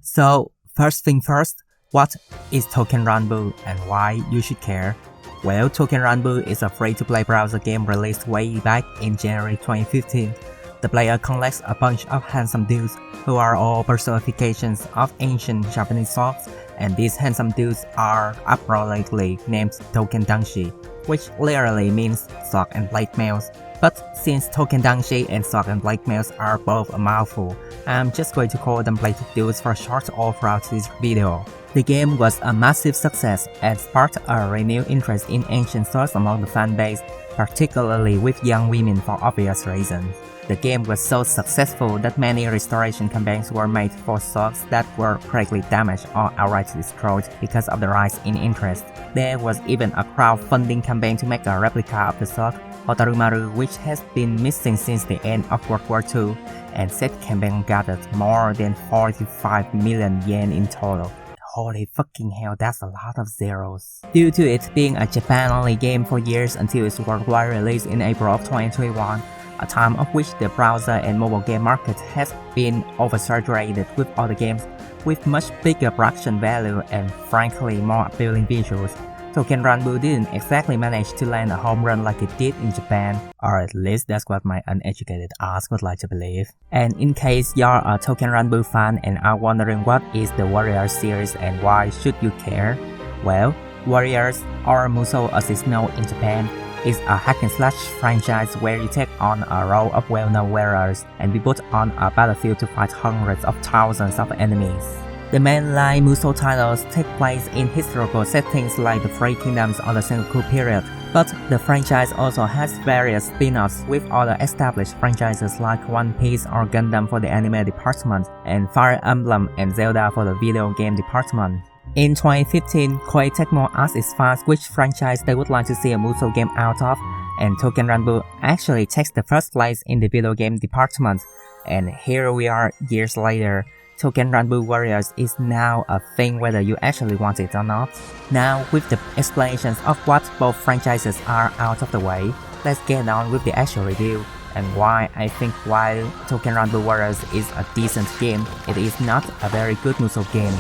So, first thing first, what is Touken Ranbu and why you should care? Well, Touken Ranbu is a free-to-play browser game released way back in January 2015. The player collects a bunch of handsome dudes who are all personifications of ancient Japanese swords, and these handsome dudes are appropriately named Touken Ranbu, which literally means sword and blade males. But since Touken Ranbu and sword and blade males are both a mouthful, I'm just going to call them blade dudes for short all throughout this video. The game was a massive success and sparked a renewed interest in ancient swords among the fanbase, particularly with young women for obvious reasons. The game was so successful that many restoration campaigns were made for swords that were greatly damaged or outright destroyed because of the rise in interest. There was even a crowdfunding campaign to make a replica of the sword, Tsurumaru, which has been missing since the end of World War II, and said campaign gathered more than 45 million yen in total. Holy fucking hell, that's a lot of zeros. Due to it being a Japan-only game for years until its worldwide release in April of 2021, a time of which the browser and mobile game market has been oversaturated with other games with much bigger production value and frankly more appealing visuals, Touken Ranbu didn't exactly manage to land a home run like it did in Japan, or at least that's what my uneducated ass would like to believe. And in case you're a Touken Ranbu fan and are wondering what is the Warriors series and why should you care, well, Warriors, or Musou as it's known in Japan, is a hack-and-slash franchise where you take on a role of well-known warriors and be put on a battlefield to fight hundreds of thousands of enemies. The mainline Musou titles take place in historical settings like the Three Kingdoms or the Sengoku period, but the franchise also has various spin-offs with other established franchises like One Piece or Gundam for the anime department, and Fire Emblem and Zelda for the video game department. In 2015, Koei Tecmo asked its fans which franchise they would like to see a Musou game out of, and Touken Ranbu actually takes the first place in the video game department. And here we are years later. Touken Ranbu Warriors is now a thing whether you actually want it or not. Now, with the explanations of what both franchises are out of the way, let's get on with the actual review, and why I think while Touken Ranbu Warriors is a decent game, it is not a very good Musou game.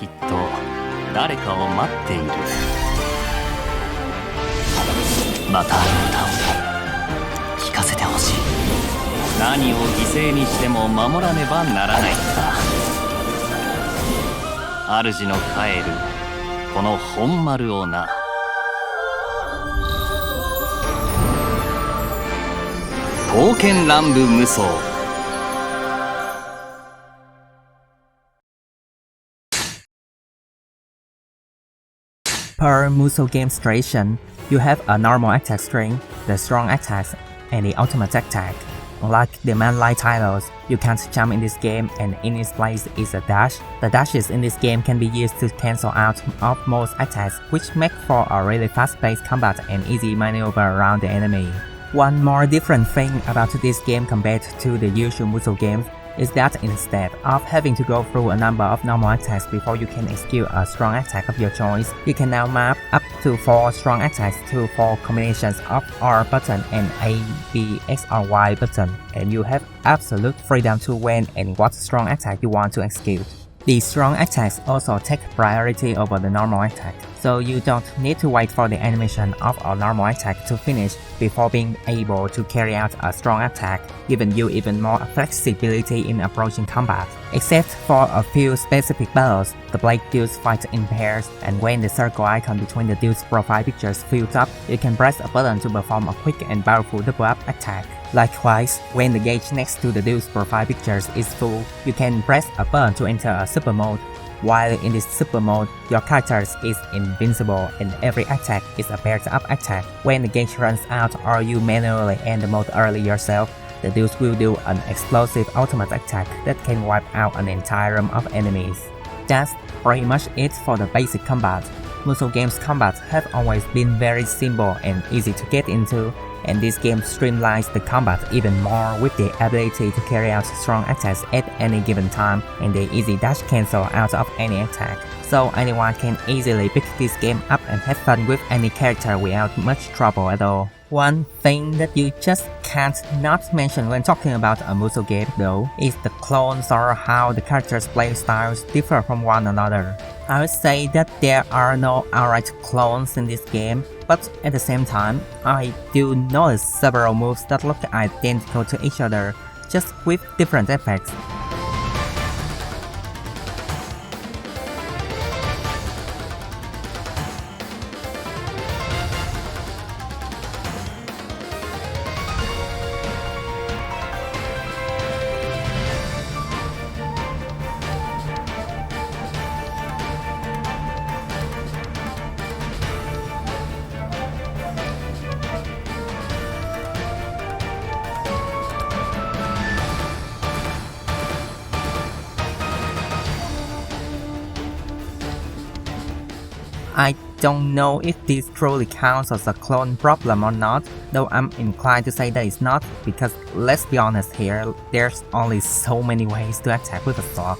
きっと誰かを待っている。またあの歌を聴かせてほしい。何を犠牲にしても守らねばならないんだ。主の帰るこの本丸をな。刀剣乱舞無双。Per Musou game's tradition, you have a normal attack string, the strong attacks, and the ultimate attack. Unlike the mainline titles, you can't jump in this game, and in its place is a dash. The dashes in this game can be used to cancel out of most attacks, which make for a really fast-paced combat and easy maneuver around the enemy. One more different thing about this game compared to the usual Musou games is that instead of having to go through a number of normal attacks before you can execute a strong attack of your choice, you can now map up to 4 strong attacks to 4 combinations of R button and A, B, X or Y button, and you have absolute freedom to when and what strong attack you want to execute. These strong attacks also take priority over the normal attack, so you don't need to wait for the animation of a normal attack to finish before being able to carry out a strong attack, giving you even more flexibility in approaching combat. Except for a few specific battles, the blade dudes fight in pairs, and when the circle icon between the dudes' profile pictures fills up, you can press a button to perform a quick and powerful double-up attack. Likewise, when the gauge next to the dude's profile pictures is full, you can press a button to enter a super mode. While in this super mode, your character is invincible and every attack is a paired-up attack. When the gauge runs out or you manually end the mode early yourself, the dudes will do an explosive ultimate attack that can wipe out an entire room of enemies. That's pretty much it for the basic combat. Musou games' combat have always been very simple and easy to get into, and this game streamlines the combat even more with the ability to carry out strong attacks at any given time and the easy dash cancel out of any attack. So anyone can easily pick this game up and have fun with any character without much trouble at all. One thing that you just can't not mention when talking about a Musou game though is the clones or how the characters' play styles differ from one another. I would say that there are no outright clones in this game, but at the same time, I do notice several moves that look identical to each other, just with different effects. I don't know if this truly counts as a clone problem or not, though I'm inclined to say that it's not, because let's be honest here, there's only so many ways to attack with a sword.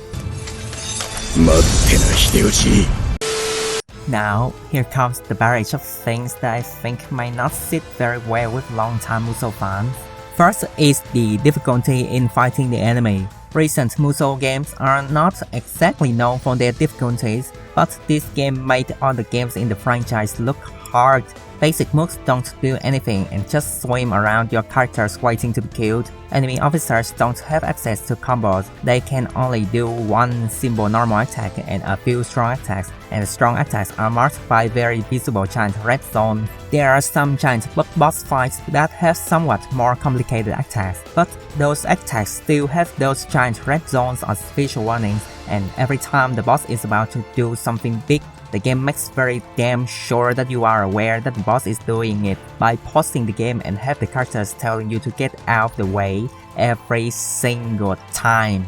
Now, here comes the barrage of things that I think might not sit very well with long-time Musou fans. First is the difficulty in fighting the enemy. Recent Musou games are not exactly known for their difficulties, but this game made other games in the franchise look hard. Basic moves don't do anything and just swim around your characters waiting to be killed. Enemy officers don't have access to combos, they can only do one simple normal attack and a few strong attacks, and the strong attacks are marked by very visible giant red zones. There are some giant boss fights that have somewhat more complicated attacks, but those attacks still have those giant red zones as visual warnings, and every time the boss is about to do something big, the game makes very damn sure that you are aware that the boss is doing it by pausing the game and have the characters telling you to get out of the way every single time.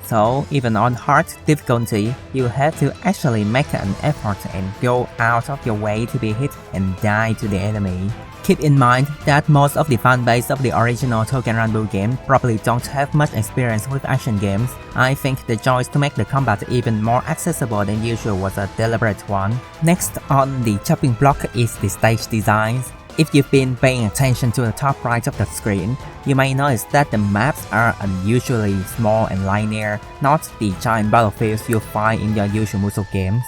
So even on hard difficulty, you have to actually make an effort and go out of your way to be hit and die to the enemy. Keep in mind that most of the fanbase of the original Touken Ranbu game probably don't have much experience with action games. I think the choice to make the combat even more accessible than usual was a deliberate one. Next on the chopping block is the stage designs. If you've been paying attention to the top right of the screen, you may notice that the maps are unusually small and linear, not the giant battlefields you find in your usual Musou games.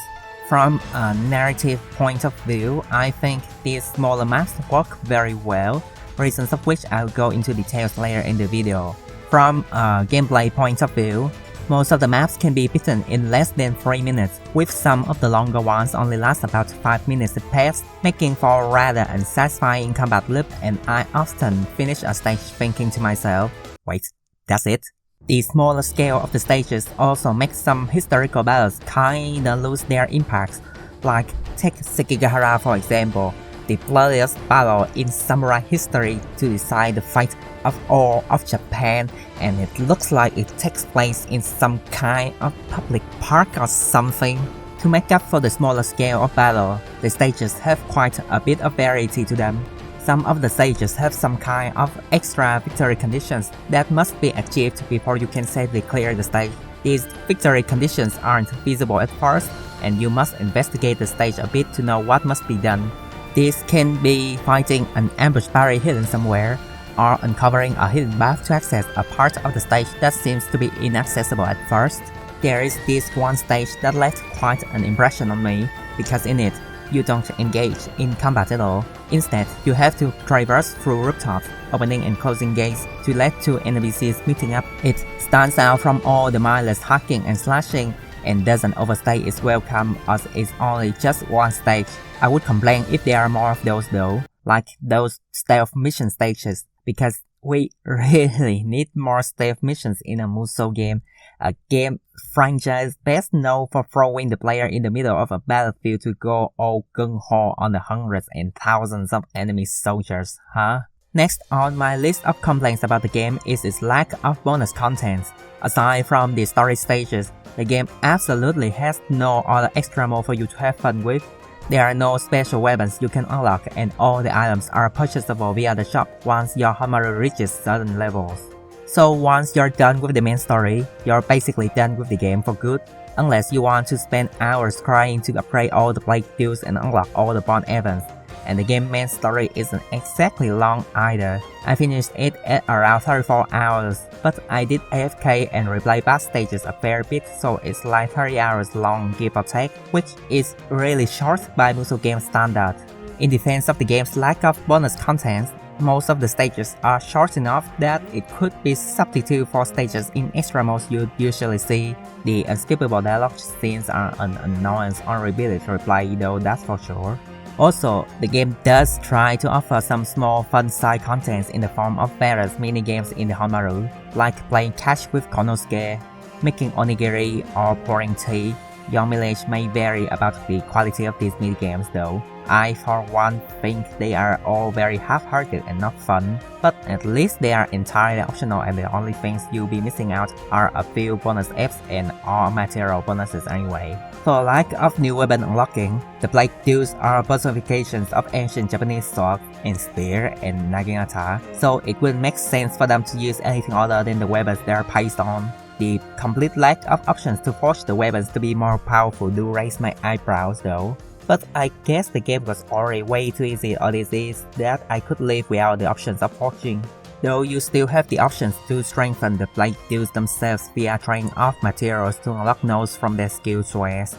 From a narrative point of view, I think these smaller maps work very well, reasons of which I'll go into details later in the video. From a gameplay point of view, most of the maps can be beaten in less than 3 minutes, with some of the longer ones only last about 5 minutes at best, making for a rather unsatisfying combat loop, and I often finish a stage thinking to myself, wait, that's it? The smaller scale of the stages also makes some historical battles kinda lose their impact, like take Sekigahara for example, the bloodiest battle in samurai history to decide the fate of all of Japan, and it looks like it takes place in some kind of public park or something. To make up for the smaller scale of battle, the stages have quite a bit of variety to them. Some of the stages have some kind of extra victory conditions that must be achieved before you can safely clear the stage. These victory conditions aren't visible at first, and you must investigate the stage a bit to know what must be done. This can be fighting an ambush barrier hidden somewhere, or uncovering a hidden path to access a part of the stage that seems to be inaccessible at first. There is this one stage that left quite an impression on me, because in it, you don't engage in combat at all. Instead, you have to traverse through rooftops, opening and closing gates to let two NPCs meeting up. It stands out from all the mindless hacking and slashing, and doesn't overstay its welcome as it's only just one stage. I would complain if there are more of those though, like those stealth mission stages, because we really need more stealth missions in a Musou game, a game franchise best known for throwing the player in the middle of a battlefield to go all gung-ho on the hundreds and thousands of enemy soldiers, huh? Next on my list of complaints about the game is its lack of bonus content. Aside from the story stages, the game absolutely has no other extra mode for you to have fun with. There are no special weapons you can unlock, and all the items are purchasable via the shop once your Hamaru reaches certain levels. So once you're done with the main story, you're basically done with the game for good, unless you want to spend hours trying to upgrade all the blade builds and unlock all the bond events. and the game's main story isn't exactly long either. I finished it at around 34 hours, but I did AFK and replay past stages a fair bit, so it's like 30 hours long give or take, which is really short by Musou game standard. In defense of the game's lack of bonus content, most of the stages are short enough that it could be substitute for stages in extra modes you'd usually see. The unskippable dialogue scenes are an annoyance on repeated replay though, that's for sure. Also, the game does try to offer some small fun side contents in the form of various minigames in the Honmaru, like playing catch with Konosuke, making onigiri, or pouring tea. Your mileage may vary about the quality of these minigames though. I for one think they are all very half-hearted and not fun, but at least they are entirely optional and the only things you'll be missing out are a few bonus Fs and all material bonuses anyway. For lack of new weapon unlocking, the blade duels are personifications of ancient Japanese swords and spear and naginata, so it would make sense for them to use anything other than the weapons they are based on. The complete lack of options to forge the weapons to be more powerful do raise my eyebrows though. But I guess the game was already way too easy as it is that I could live without the options of forging. Though you still have the options to strengthen the blade duels themselves via trading off materials to unlock nodes from their skill trees.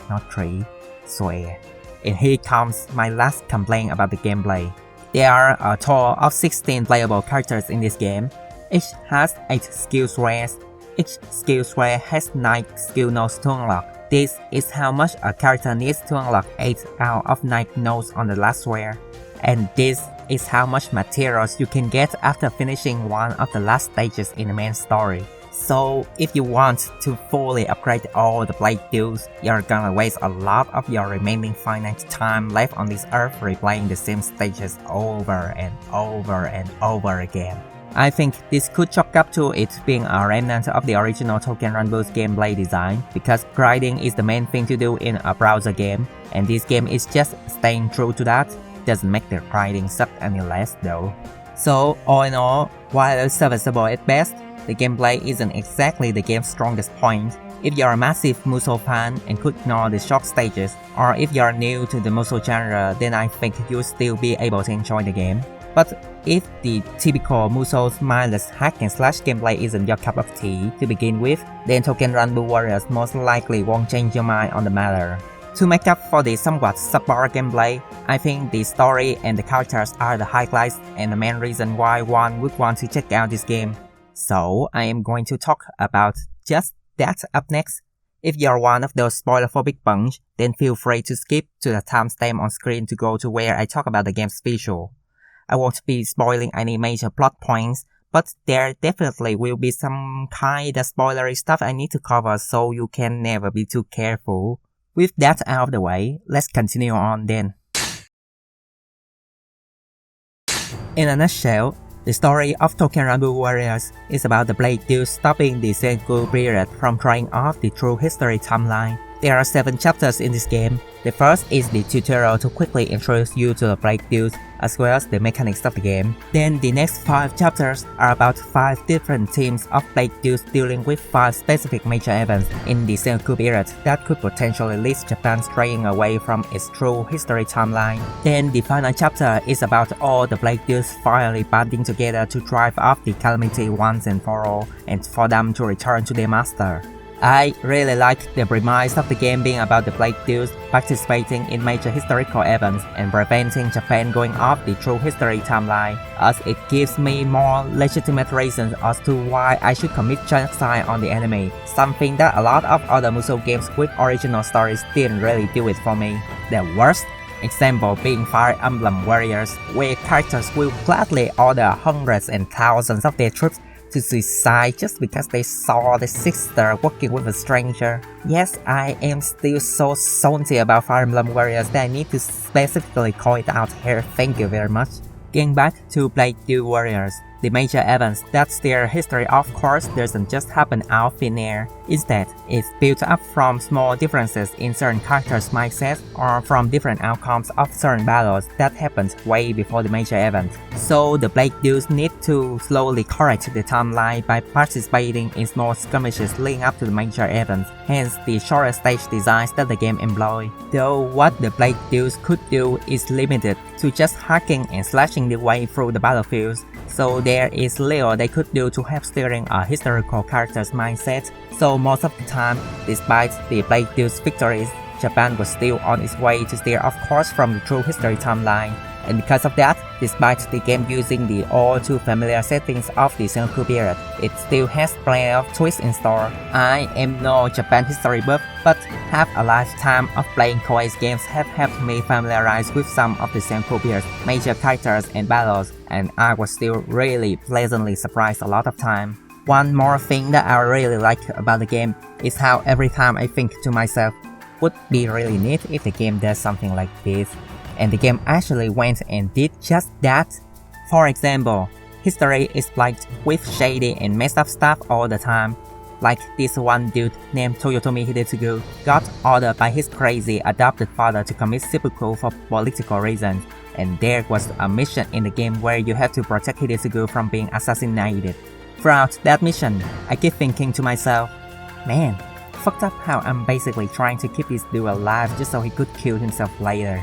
Not tree, swear. And here comes my last complaint about the gameplay. There are a total of 16 playable characters in this game. Each has 8 skill trees. Each skill tree has 9 skill nodes to unlock. This is how much a character needs to unlock 8 out of 9 nodes on the last sphere. And this is how much materials you can get after finishing one of the last stages in the main story. So if you want to fully upgrade all the blade duels, you're gonna waste a lot of your remaining finite time left on this earth replaying the same stages over and over and over again. I think this could chalk up to it being a remnant of the original Touken Ranbu's gameplay design, because grinding is the main thing to do in a browser game, and this game is just staying true to that. Doesn't make the grinding suck any less though. So all in all, while serviceable at best, the gameplay isn't exactly the game's strongest point. If you're a massive Musou fan and could ignore the short stages, or if you're new to the Musou genre, then I think you'll still be able to enjoy the game. But if the typical Musou's mindless hack and slash gameplay isn't your cup of tea to begin with, then Touken Ranbu Warriors most likely won't change your mind on the matter. To make up for the somewhat subpar gameplay, I think the story and the characters are the highlights and the main reason why one would want to check out this game. So I am going to talk about just that up next. If you're one of those spoiler-phobic bunch, then feel free to skip to the timestamp on screen to go to where I talk about the game's visual. I won't be spoiling any major plot points, but there definitely will be some kinda spoilery stuff I need to cover, so you can never be too careful. With that out of the way, let's continue on then. In a nutshell, the story of Touken Ranbu Warriors is about the blade duels stopping the Sengoku period from throwing off the true history timeline. There are 7 chapters in this game. The first is the tutorial to quickly introduce you to the blade duels, as well as the mechanics of the game. Then the next 5 chapters are about 5 different teams of blade duels dealing with 5 specific major events in the Sengoku period that could potentially lead Japan straying away from its true history timeline. Then the final chapter is about all the blade duels finally banding together to drive off the calamity once and for all, and for them to return to their master. I really like the premise of the game being about the blade duels participating in major historical events and preventing Japan going off the true history timeline, as it gives me more legitimate reasons as to why I should commit genocide on the enemy, something that a lot of other Musou games with original stories didn't really do it for me. The worst example being Fire Emblem Warriors, where characters will gladly order hundreds and thousands of their troops to suicide just because they saw the sister working with a stranger. Yes, I am still so salty about Fire Emblem Warriors that I need to specifically call it out here, thank you very much. Getting back to Blade Duel Warriors, The major events that steer history of course doesn't just happen out of thin air. Instead, it's built up from small differences in certain characters' mindsets or from different outcomes of certain battles that happened way before the major event. So the Blade Dudes need to slowly correct the timeline by participating in small skirmishes leading up to the major event, hence the shorter stage designs that the game employs. Though what the Blade Dudes could do is limited to just hacking and slashing their way through the battlefields, so there is little they could do to help steering a historical character's mindset. So most of the time, despite the Blade Dudes' victories, Japan was still on its way to steer off course from the true history timeline. And because of that, despite the game using the all too familiar settings of the Sengoku period, it still has plenty of twists in store. I am no Japan history buff, but have a lifetime of playing Koei's games have helped me familiarize with some of the Sengoku period's major characters and battles, and I was still really pleasantly surprised a lot of time. One more thing that I really like about the game is how every time I think to myself, would be really neat if the game does something like this. And the game actually went and did just that. For example, history is plagued with shady and messed up stuff all the time. Like this one dude named Toyotomi Hidesugu got ordered by his crazy adopted father to commit seppuku for political reasons, and there was a mission in the game where you have to protect Hidesugu from being assassinated. Throughout that mission, I keep thinking to myself, man, fucked up how I'm basically trying to keep this dude alive just so he could kill himself later.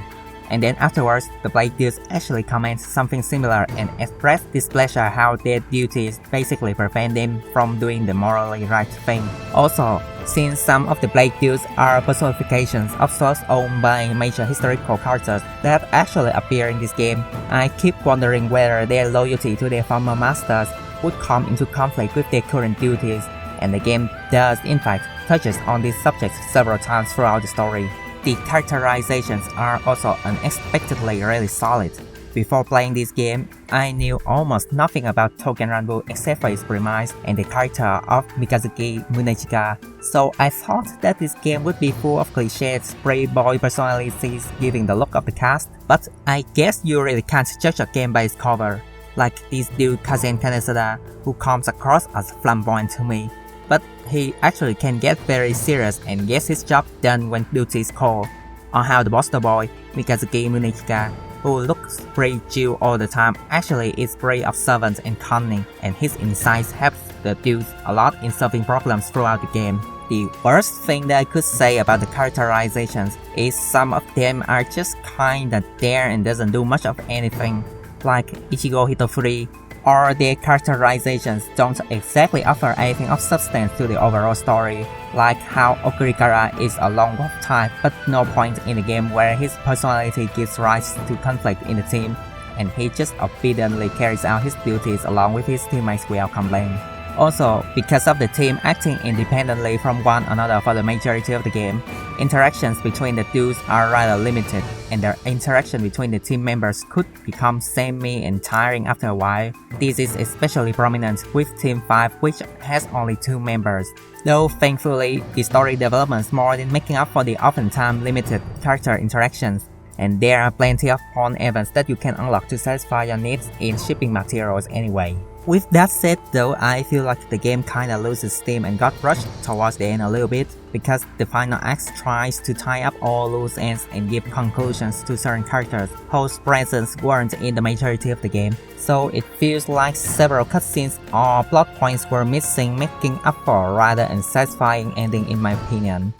And then afterwards, the Blade Dudes actually comment something similar and express displeasure how their duties basically prevent them from doing the morally right thing. Also, since some of the Blade Dudes are personifications of souls owned by major historical characters that actually appear in this game, I keep wondering whether their loyalty to their former masters would come into conflict with their current duties, and the game does in fact touches on these subjects several times throughout the story. The characterizations are also unexpectedly really solid. Before playing this game, I knew almost nothing about Touken Ranbu except for its premise and the character of Mikazuki Munechika, so I thought that this game would be full of clichés, playboy personalities giving the look of the cast, but I guess you really can't judge a game by its cover. Like this dude Kazen Kanesada, who comes across as flamboyant to me, but he actually can get very serious and gets his job done when duty is called. Or how the Buster Boy, Mikazuki Munechika, who looks pretty chill all the time, actually is very observant and cunning, and his insights help the dudes a lot in solving problems throughout the game. The worst thing that I could say about the characterizations is some of them are just kinda there and doesn't do much of anything, like Ichigo Hitofuri, or their characterizations don't exactly offer anything of substance to the overall story, like how Okurikara is a lone wolf type but no point in the game where his personality gives rise to conflict in the team, and he just obediently carries out his duties along with his teammates without complaint. Also, because of the team acting independently from one another for the majority of the game, interactions between the dudes are rather limited, and their interaction between the team members could become samey and tiring after a while. This is especially prominent with Team 5, which has only 2 members. Though thankfully, the story develops more than making up for the oftentimes limited character interactions, and there are plenty of pawn events that you can unlock to satisfy your needs in shipping materials anyway. With that said though, I feel like the game kinda loses steam and got rushed towards the end a little bit, because the final act tries to tie up all loose ends and give conclusions to certain characters whose presence weren't in the majority of the game. So it feels like several cutscenes or plot points were missing, making up for a rather unsatisfying ending in my opinion.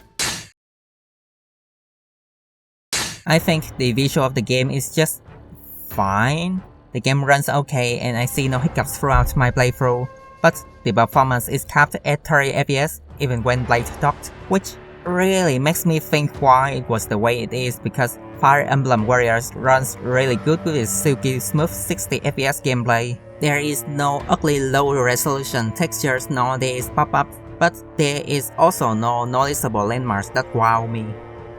I think the visual of the game is just fine. The game runs okay and I see no hiccups throughout my playthrough, but the performance is capped at 30 FPS even when Blade docked, which really makes me think why it was the way it is, because Fire Emblem Warriors runs really good with its silky smooth 60 FPS gameplay. There is no ugly low resolution textures nor there is pop-ups, but there is also no noticeable landmarks that wow me.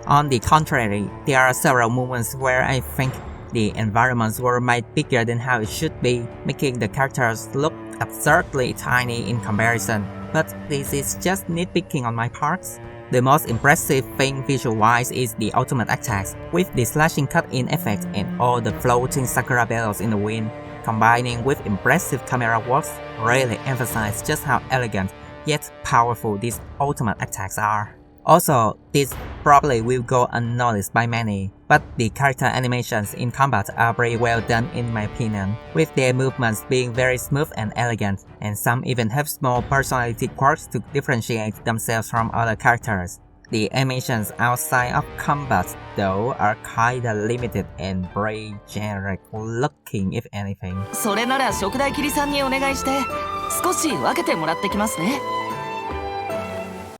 On the contrary, there are several moments where I think the environments were made bigger than how it should be, making the characters look absurdly tiny in comparison, but this is just nitpicking on my part. The most impressive thing visual-wise is the ultimate attacks, with the slashing cut-in effect and all the floating sakura bells in the wind. combining with impressive camera works, really emphasize just how elegant yet powerful these ultimate attacks are. Also, this probably will go unnoticed by many, but the character animations in combat are very well done in my opinion, with their movements being very smooth and elegant, and some even have small personality quirks to differentiate themselves from other characters. The animations outside of combat, though, are kinda limited and very generic looking if anything. それなら食材切りさんにお願いして少し分けてもらってきますね。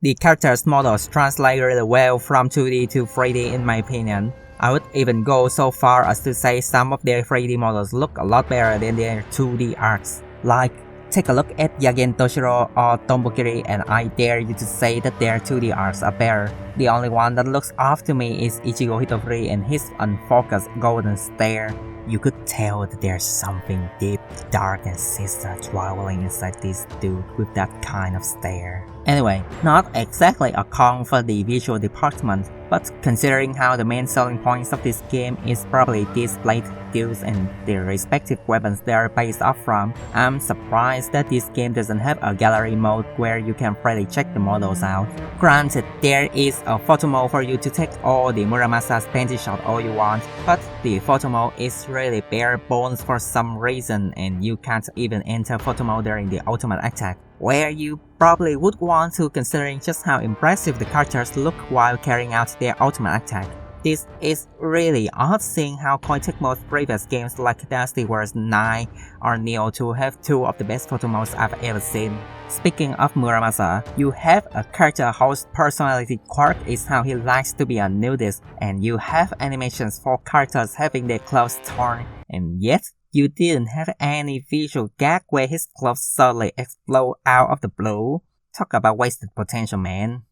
The characters' models translate really well from 2D to 3D in my opinion. I would even go so far as to say some of their 3D models look a lot better than their 2D arts. Like, take a look at Yagen Toshiro or Tonbokiri and I dare you to say that their 2D arts are better. The only one that looks off to me is Ichigo Hitofuri and his unfocused golden stare. You could tell that there's something deep, dark and sinister traveling inside this dude with that kind of stare. Anyway, not exactly a con for the visual department, but considering how the main selling points of this game is probably these blade dudes and their respective weapons they are based off from, I'm surprised that this game doesn't have a gallery mode where you can freely check the models out. Granted, there is a photo mode for you to take all the Muramasa's painted shot all you want, but the photo mode is really bare bones for some reason and you can't even enter photo mode during the ultimate attack, where you probably would want to considering just how impressive the characters look while carrying out their ultimate attack. This is really odd seeing how Koei Tecmo's previous games like Dynasty Warriors 9 or Neo 2 have two of the best photo modes I've ever seen. Speaking of Muramasa, you have a character whose personality quirk is how he likes to be a nudist, and you have animations for characters having their clothes torn, and yet you didn't have any visual gag where his clothes suddenly explode out of the blue. Talk about wasted potential, man.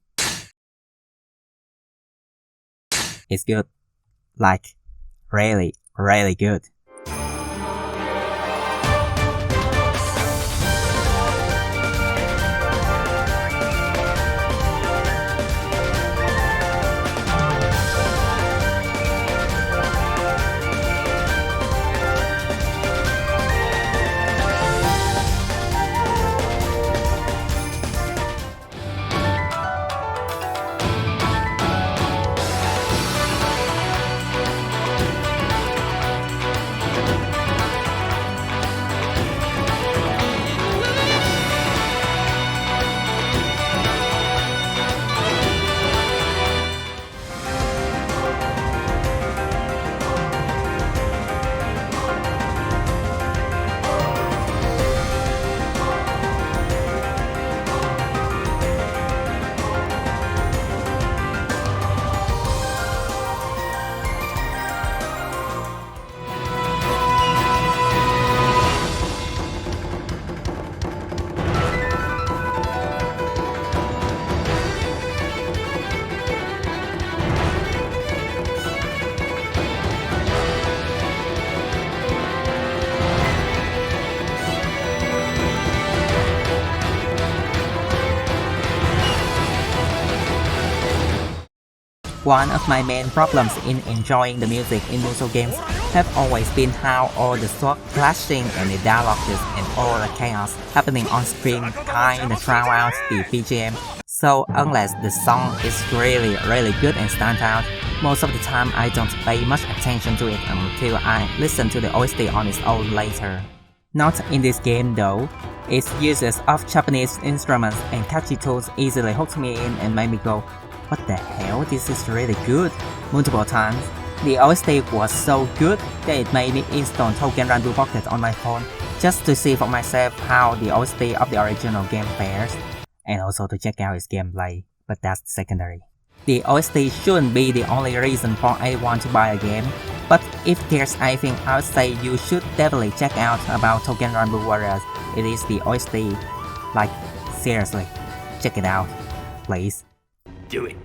It's good. Like, really, really good. One of my main problems in enjoying the music in Musou games have always been how all the sword clashing and the dialogues and all the chaos happening on screen kinda drown out the BGM. So unless the song is really good and stands out, most of the time I don't pay much attention to it until I listen to the OST on its own later. Not in this game though. Its uses of Japanese instruments and catchy tools easily hooked me in and made me go, what the hell, this is really good, multiple times. The OST was so good that it made me install Touken Ranbu Pocket on my phone just to see for myself how the OST of the original game fares, and also to check out its gameplay, but that's secondary. The OST shouldn't be the only reason for anyone to buy a game, but if there's anything I would say you should definitely check out about Touken Ranbu Warriors, it is the OST. Like, seriously, check it out, please. Do it.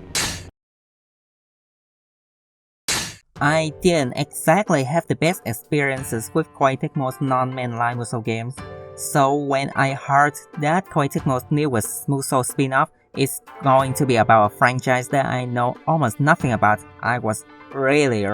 I didn't exactly have the best experiences with Koei Tecmo's non-mainline Musou games, so when I heard that Koei Tecmo's newest Musou spin-off is going to be about a franchise that I know almost nothing about, I was really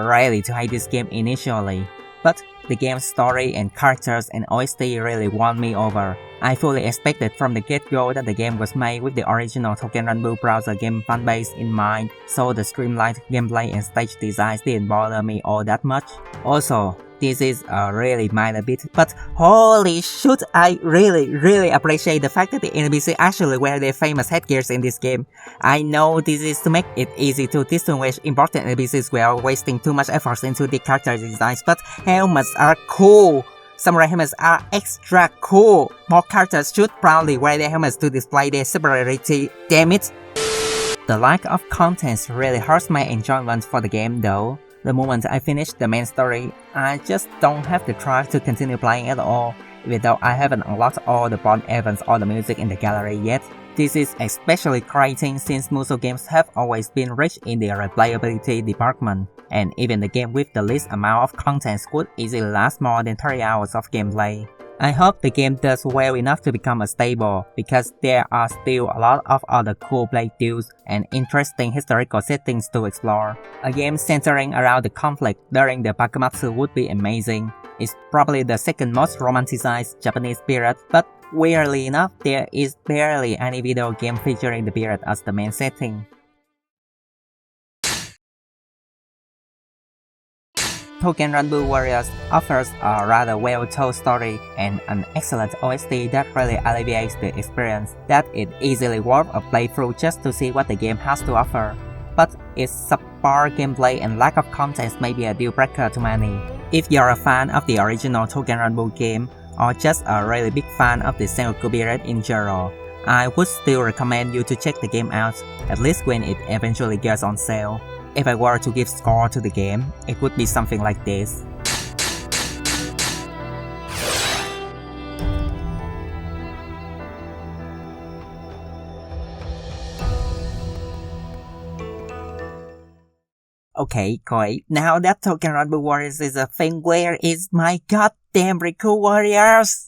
to hate this game initially. But The game's story and characters and OST really won me over. I fully expected from the get-go that the game was made with the original Touken Ranbu browser game fanbase in mind, so the streamlined gameplay and stage designs didn't bother me all that much. Also, this is a really minor bit, but holy shoot, I really appreciate the fact that the NPC actually wear their famous headgears in this game. I know this is to make it easy to distinguish important NPCs without wasting too much effort into the character designs, but helmets are cool! Samurai helmets are extra cool! More characters should proudly wear their helmets to display their superiority, damn it! The lack of content really hurts my enjoyment for the game though. The moment I finish the main story, I just don't have the drive to continue playing at all, even though I haven't unlocked all the Bond events or the music in the gallery yet. This is especially grating since Musou games have always been rich in their replayability department, and even the game with the least amount of content would easily last more than 30 hours of gameplay. I hope the game does well enough to become a staple, because there are still a lot of other cool play deals and interesting historical settings to explore. A game centering around the conflict during the Bakumatsu would be amazing. It's probably the second most romanticized Japanese period, but weirdly enough, there is barely any video game featuring the period as the main setting. Touken Ranbu Warriors offers a rather well-told story and an excellent OST that really alleviates the experience, that it's easily worth a playthrough just to see what the game has to offer. But its subpar gameplay and lack of content may be a deal-breaker to many. If you're a fan of the original Touken Ranbu game, or just a really big fan of the Sengoku period in general, I would still recommend you to check the game out, at least when it eventually gets on sale. If I were to give score to the game, it would be something like this. Okay, Koi, now that Touken Ranbu Warriors is a thing, where is my goddamn Riku Warriors?